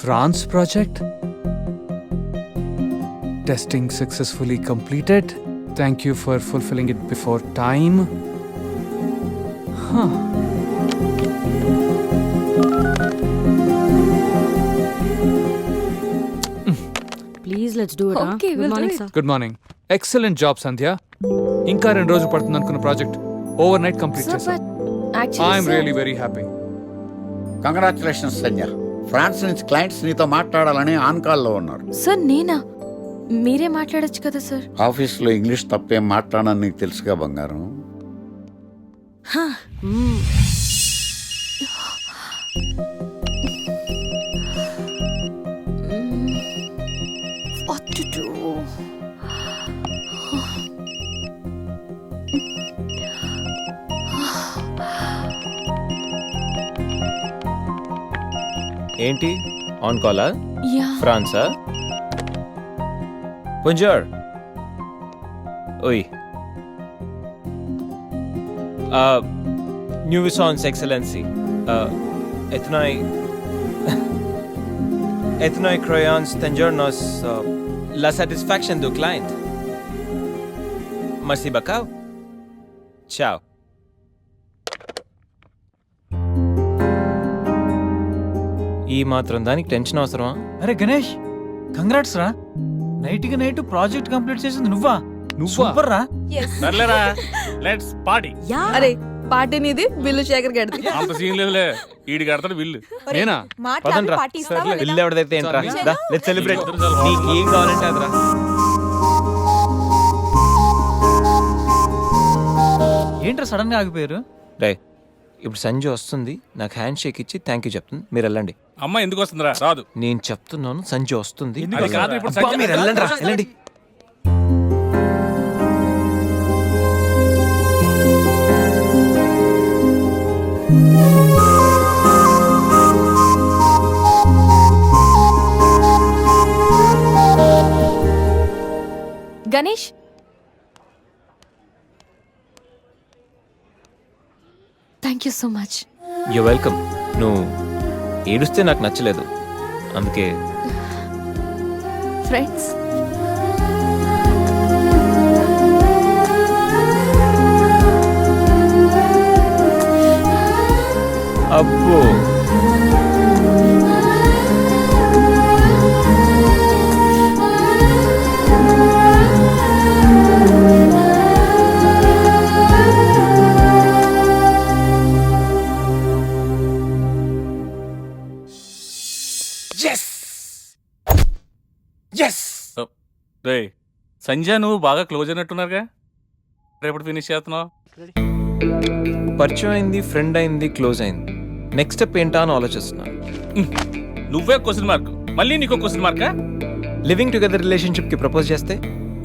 France project. Testing successfully completed. Thank you for fulfilling it before time. Huh. Please, let's do it. Okay, Good we'll morning, do it. sir. Good morning. Excellent job, Sandhya. ఇంకా 2 రోజులు పడుతుంది అనుకున్న project overnight complete Sir, చేశాం. but actually, I'm sir, really very happy. Congratulations Sandhya. France నుంచి clients నీతో మాట్లాడాలని on కాల్లో ఉన్నారు. సార్ నేనా? మీరే మాట్లాడొచ్చు కదా సార్. ఆఫీస్లో ఇంగ్లీష్ తప్పేం మాట్లాడని నీకు తెలుసుగా బంగారం. What to do? ఏంటి ఆన్ కాలా? Yeah. ఫ్రాన్సా? Bonjour. Oui. Nuisance Excellency. Ethnoi crayons tengernos la satisfaction du client. Merci beaucoup. Ciao. ఈ మాత్రం దానికి టెన్షన్ అవసరమా? అరే గణేష్, కంగ్రాట్స్ రా. నైట్ కి నైట్ ప్రాజెక్ట్ కంప్లీట్ చేసింది నువ్వా? సూపర్ రా. సర్లేరా, లెట్స్ పార్టీ. అరే పార్టీ నీది, బిల్లు శేఖర్ గడిది. అంత సీన్ లేదులే, ఈడి కడతాడు బిల్లు. నేనా? పదండ్రా. ఇల్లు ఎవరిదైతే ఏంట్రా? దా, లెట్స్ సెలబ్రేట్. నీకు ఏం కావాలంటే అదరా. ఏంట్రా సడన్ గా ఆగిపోయారు? రే, ఇప్పుడు సంజయ్ వస్తుంది, నాకు హ్యాండ్ షేక్ ఇచ్చి థ్యాంక్ యూ చెప్తుంది, మీరు వెళ్ళండి. అమ్మ ఎందుకు వస్తుందిరా? రాదు. నేను చెప్తున్నాను, సంజయ్ వస్తుంది. అది కాదు, ఇప్పుడు అబ్బా, సంజయ్ మీరు వెళ్ళండి రా, వెళ్ళండి. Ganesh, thank you so much. You welcome. నువ్వు ఏడుస్తే నాకు నచ్చలేదు, అందుకే. ఫ్రెండ్స్, అబ్బో, రే సంజయ్, నువ్వు బాగా క్లోజ్ అయినట్టున్నారుగా. రేపటి ఫినిష్ చేస్తున్నావు. పరిచయం అయింది, ఫ్రెండ్ అయింది, క్లోజ్ అయింది. నెక్స్ట్ స్టెప్ ఏంటా అని ఆలోచిస్తున్నా. నువ్వే క్వశ్చన్ మార్క్, మళ్ళీ నీకు question markka? Living together relationship కి ప్రపోజ్ చేస్తే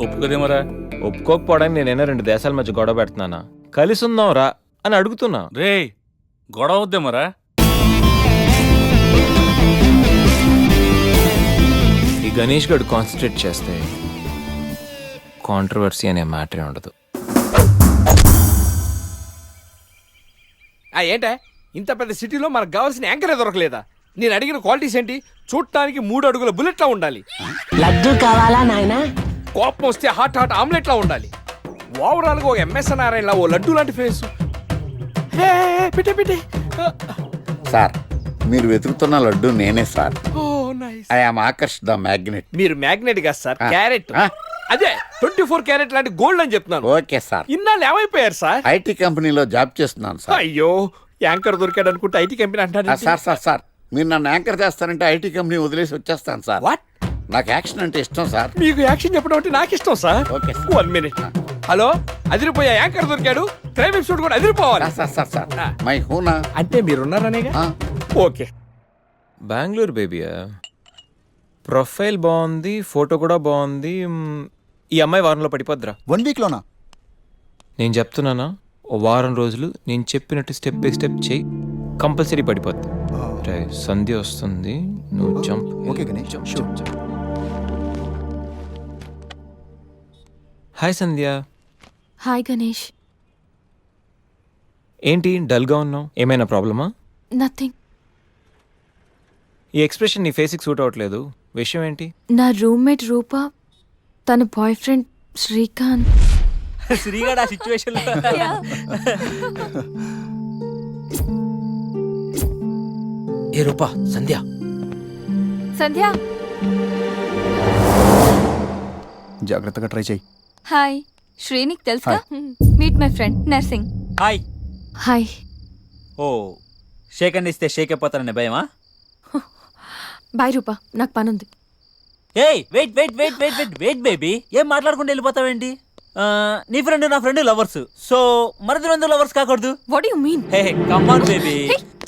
ఒప్పుకోదేమరా? ఒప్పుకోకపోవడానికి నేనైనా 2 దేశాల మధ్య గొడవ పెడుతున్నానా? కలిసి ఉందాం రా అని అడుగుతున్నా. రే, గొడవ అవుద్దేమరా? ఈ గణేష్ గడు కాన్సన్ట్రేట్ చేస్తే కాంట్రవర్సీ అనే మ్యాటరే ఉండదు. ఏంటే ఇంత పెద్ద సిటీలో మనకు కావాల్సిన యాంకరే దొరకలేదా? నేను అడిగిన క్వాలిటీస్ ఏంటి? చూడటానికి 3 అడుగుల బుల్లెట్లా ఉండాలి, లడ్డు కావాలా నాయనా? కోపం వస్తే హాట్ ఆమ్లెట్లా ఉండాలి, ఓవరాల్ గా ఒక ఎంఎస్ నారాయణలా ఓ లడ్డు లాంటి ఫేస్. పెట్టే సార్, మీరు వెతుకుతున్న లడ్డు నేనే sir. Oh nice. I am Akarsh the magnet. మీరు మ్యాగ్నెట్ కాదు సార్, ఆ. క్యారెట్. ఆ. అదే 24 క్యారెట్ లాంటి గోల్డ్ అని చెప్తున్నాను. Okay sir. ఇన్నాళ్ళు ఏమైపోయారు సార్? ఐటీ కంపెనీలో జాబ్ చేస్తున్నాను సార్. అయ్యో, యాంకర్ దొరికాడు అనుకుంటే ఐటీ కంపెనీ అంటారు. సార్ మీరు నన్ను యాంకర్ చేస్తారంటే ఐటీ కంపెనీ వదిలేసి వచ్చేస్తాను సార్. వాట్? నాకు యాక్షన్ అంటే ఇష్టం సార్. మీకు యాక్షన్ చెప్పడం అంటే నాకు ఇష్టం sir. Okay sir. 1 minute. Hello, అదిరిపోయా యాంకర్ దొరికాడు, క్రైమ్ ఎపిసోడ్ కూడా అదిరిపోవాలి. సార్ మై హూనా. అంటే మీరున్నారనేగా. ఓకే. బెంగళూరు బేబీయా? ప్రొఫైల్ బాగుంది, ఫోటో కూడా బాగుంది. ఈ అమ్మాయి వారంలో పడిపోద్దిరా. 1 వీక్ లోనా? నేను చెప్తున్నానా, ఓ వారం రోజులు నేను చెప్పినట్టు స్టెప్ బై స్టెప్ చెయ్యి, కంపల్సరీ పడిపోద్ది. రే, సంధ్య వస్తుంది, నువ్వు jump. Okay Ganesh, sure. Hi Sandhya. Hi Ganesh. ఏంటి డల్గా ఉన్నావు? ఏమైనా ప్రాబ్లమా? నథింగ్. ఈ ఎక్స్ప్రెషన్ నీ ఫేస్కి సూట్ అవ్వట్లేదు. విషయం ఏంటి? నా రూమ్మేట్ రూప తన బాయ్ ఫ్రెండ్ శ్రీకాంత్. శ్రీగాడు ఆ సిచ్యువేషన్ ఏ రూపా సంధ్య సంధ్య జాగ్రత్తగా ట్రై చేయి. హాయ్ శ్రీనిక్ తెలుసా? Meet my friend Narsing. Hi. Hi. Oh shake hand ఇస్తే షేక్ అయిపోతానని భయమా? బాయ్ రూప, నాకు పనుంది. ఏయ్ wait wait wait wait wait wait baby, ఏం మాట్లాడుకుంటూ వెళ్ళిపోతావేంటి? నీ ఫ్రెండ్ నా ఫ్రెండ్ లవర్స్, సో మరిద్దరు లవర్స్ కాకూడదు. What you mean? Hey come on baby.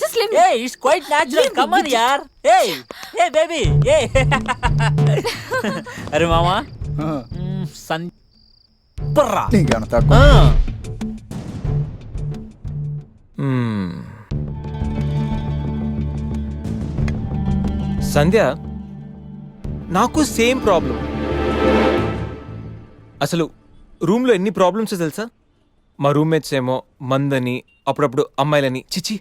Just leave me. Hey, it's quite natural. Come on, yaar. Hey, hey, baby. Hey. अरे मामा. सन. पर्रा. నీకన్నా తక్కువ. సంధ్య, నాకు సేమ్ ప్రాబ్లం. అసలు రూమ్లో ఎన్ని ప్రాబ్లమ్స్ తెలుసా? మా రూమ్మేట్స్ ఏమో మందని, అప్పుడప్పుడు అమ్మాయిలని, చిచి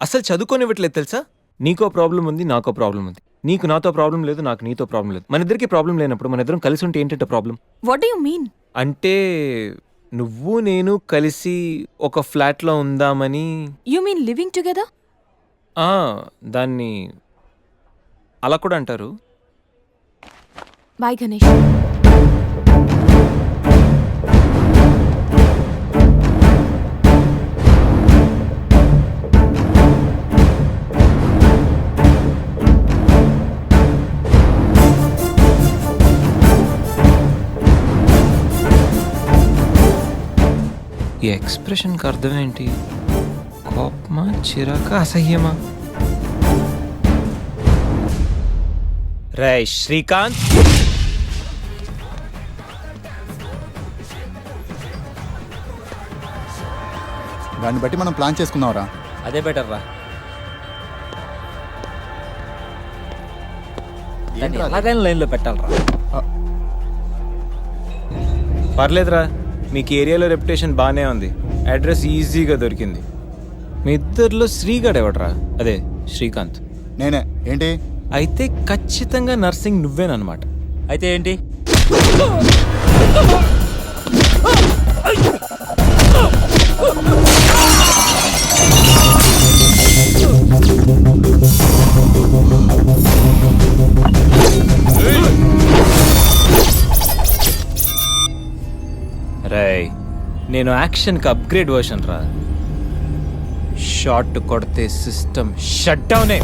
అసలు చదువుకోనివ్వట్లేదు తెలుసా? నీకో ప్రాబ్లం ఉంది, నాకో ప్రాబ్లం ఉంది. నీకు నాతో ప్రాబ్లం లేదు, నాకు నీతో ప్రాబ్లం లేదు. మన ఇద్దరికి ప్రాబ్లం లేనప్పుడు మన ఇద్దరం కలిసి ఉంటే ఏంటంటే problem? What do you mean? అంటే నువ్వు నేను కలిసి ఒక ఫ్లాట్లో ఉందామని. You mean living together? దాన్ని అలా కూడా అంటారు. బాయ్ గణేష్. ఈ ఎక్స్ప్రెషన్కి అర్థం ఏంటి? కోపమా, చిరాక, అసహ్యమా? రేయ్ శ్రీకాంత్, దాన్ని బట్టి మనం ప్లాన్ చేసుకుందాంరా. అదే బెటర్ రా. ఎలాగైనా లైన్లో పెట్టాలరా. పర్లేదురా, మీకు ఏరియాలో రెప్యుటేషన్ బాగానే ఉంది. అడ్రస్ ఈజీగా దొరికింది. మీ ఇద్దరిలో శ్రీగాడు ఎవడరా? అదే శ్రీకాంత్. నేనే. ఏంటి? అయితే ఖచ్చితంగా నర్సింగ్ నువ్వేనమాట. అయితే ఏంటి? రేయ్, నేను యాక్షన్కి అప్గ్రేడ్ వర్షన్ రా. షాట్ కొడితే సిస్టమ్ షట్ డౌనే.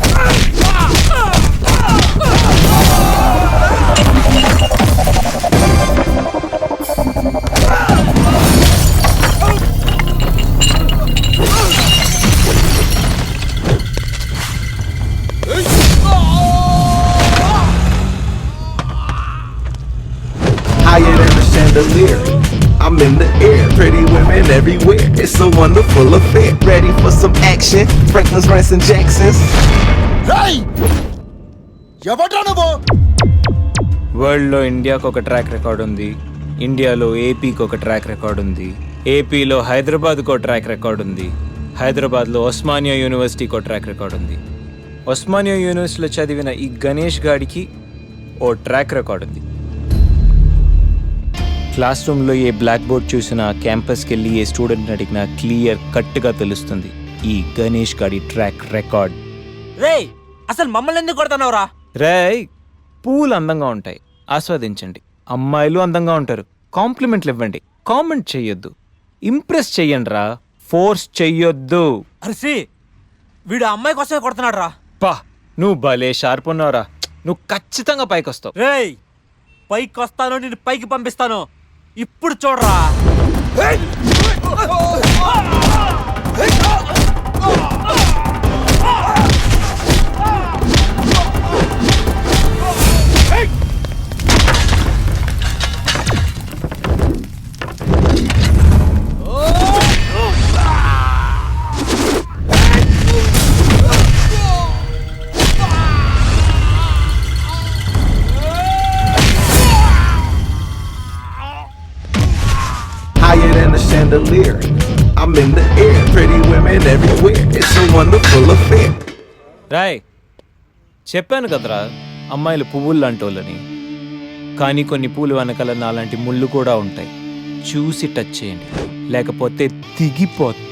Higher than the chandelier, I'm in the air, pretty women everywhere. It's a wonderful affair. Ready for some action? Franklin's, Ransom, Jackson's. రేయ్! ఎవడ్రా నువ్వు? వరల్డ్లో ఇండియాకు ఒక ట్రాక్ రికార్డ్ ఉంది, ఇండియాలో ఏపీకి ఒక ట్రాక్ రికార్డ్ ఉంది, ఏపీలో హైదరాబాద్కు ఒక ట్రాక్ రికార్డ్ ఉంది, హైదరాబాద్లో ఉస్మానియా యూనివర్సిటీకి ఒక ట్రాక్ రికార్డ్ ఉంది. ఉస్మానియా యూనివర్సిటీలో చదివిన ఈ గణేష్ గాడికి ఓ ట్రాక్ రికార్డ్ ఉంది. క్లాస్ రూమ్లో ఏ బ్లాక్ బోర్డ్ చూసినా, క్యాంపస్కి వెళ్ళి ఏ స్టూడెంట్ అడిగినా క్లియర్ కట్గా తెలుస్తుంది ఈ గణేష్ గాడి ట్రాక్ రికార్డ్. రేయ్, అసలు మమ్మల్ని ఎందుకు కొడుతున్నావురా? రేయ్, పూలు అందంగా ఉంటాయి, ఆస్వాదించండి. అమ్మాయిలు అందంగా ఉంటారు, కాంప్లిమెంట్లు ఇవ్వండి. కామెంట్ చెయ్యొద్దు, ఇంప్రెస్ చెయ్యండి రా, ఫోర్స్ చెయ్యొద్దు. అరిసి వీడు అమ్మాయి కోసమే కొడుతున్నాడు రా. పా, నువ్వు భలే షార్ప్ ఉన్నావురా. నువ్వు ఖచ్చితంగా పైకి వస్తావు. రేయ్, పైకి వస్తాను, నేను పైకి పంపిస్తాను. ఇప్పుడు చూడరా. Higher than the chandelier, I'm in the air, pretty women everywhere. It's a wonderful affair. Roy, చెప్పాను కదరా అమ్మాయిలు పువ్వులు లాంటోళ్ళని. కానీ కొన్ని పూలు వెనకాల నాలాంటి ముళ్ళు కూడా ఉంటాయి. చూసి టచ్ చేయండి, లేకపోతే దిగిపోతాయి.